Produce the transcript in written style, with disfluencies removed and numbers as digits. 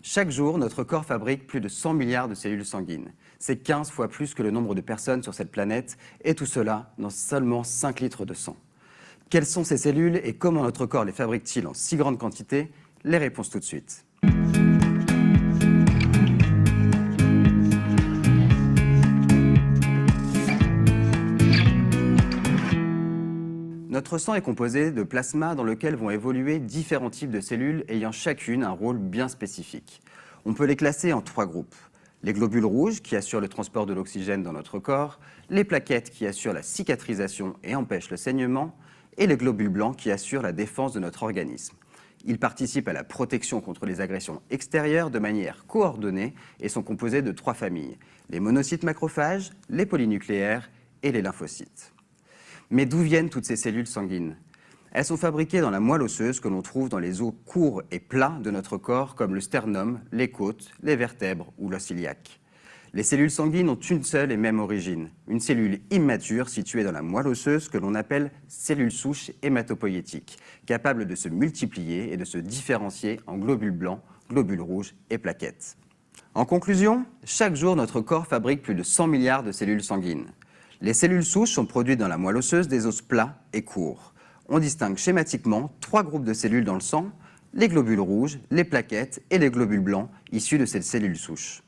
Chaque jour, notre corps fabrique plus de 100 milliards de cellules sanguines. C'est 15 fois plus que le nombre de personnes sur cette planète, et tout cela dans seulement 5 litres de sang. Quelles sont ces cellules et comment notre corps les fabrique-t-il en si grande quantité? Les réponses tout de suite. Notre sang est composé de plasma dans lequel vont évoluer différents types de cellules ayant chacune un rôle bien spécifique. On peut les classer en 3 groupes. Les globules rouges qui assurent le transport de l'oxygène dans notre corps, les plaquettes qui assurent la cicatrisation et empêchent le saignement, et les globules blancs qui assurent la défense de notre organisme. Ils participent à la protection contre les agressions extérieures de manière coordonnée et sont composés de 3 familles, les monocytes macrophages, les polynucléaires et les lymphocytes. Mais d'où viennent toutes ces cellules sanguines? Elles sont fabriquées dans la moelle osseuse que l'on trouve dans les os courts et plats de notre corps comme le sternum, les côtes, les vertèbres ou l'os iliaque. Les cellules sanguines ont une seule et même origine, une cellule immature située dans la moelle osseuse que l'on appelle cellule souche hématopoïétique, capable de se multiplier et de se différencier en globules blancs, globules rouges et plaquettes. En conclusion, chaque jour notre corps fabrique plus de 100 milliards de cellules sanguines. Les cellules souches sont produites dans la moelle osseuse des os plats et courts. On distingue schématiquement 3 groupes de cellules dans le sang, les globules rouges, les plaquettes et les globules blancs issus de ces cellules souches.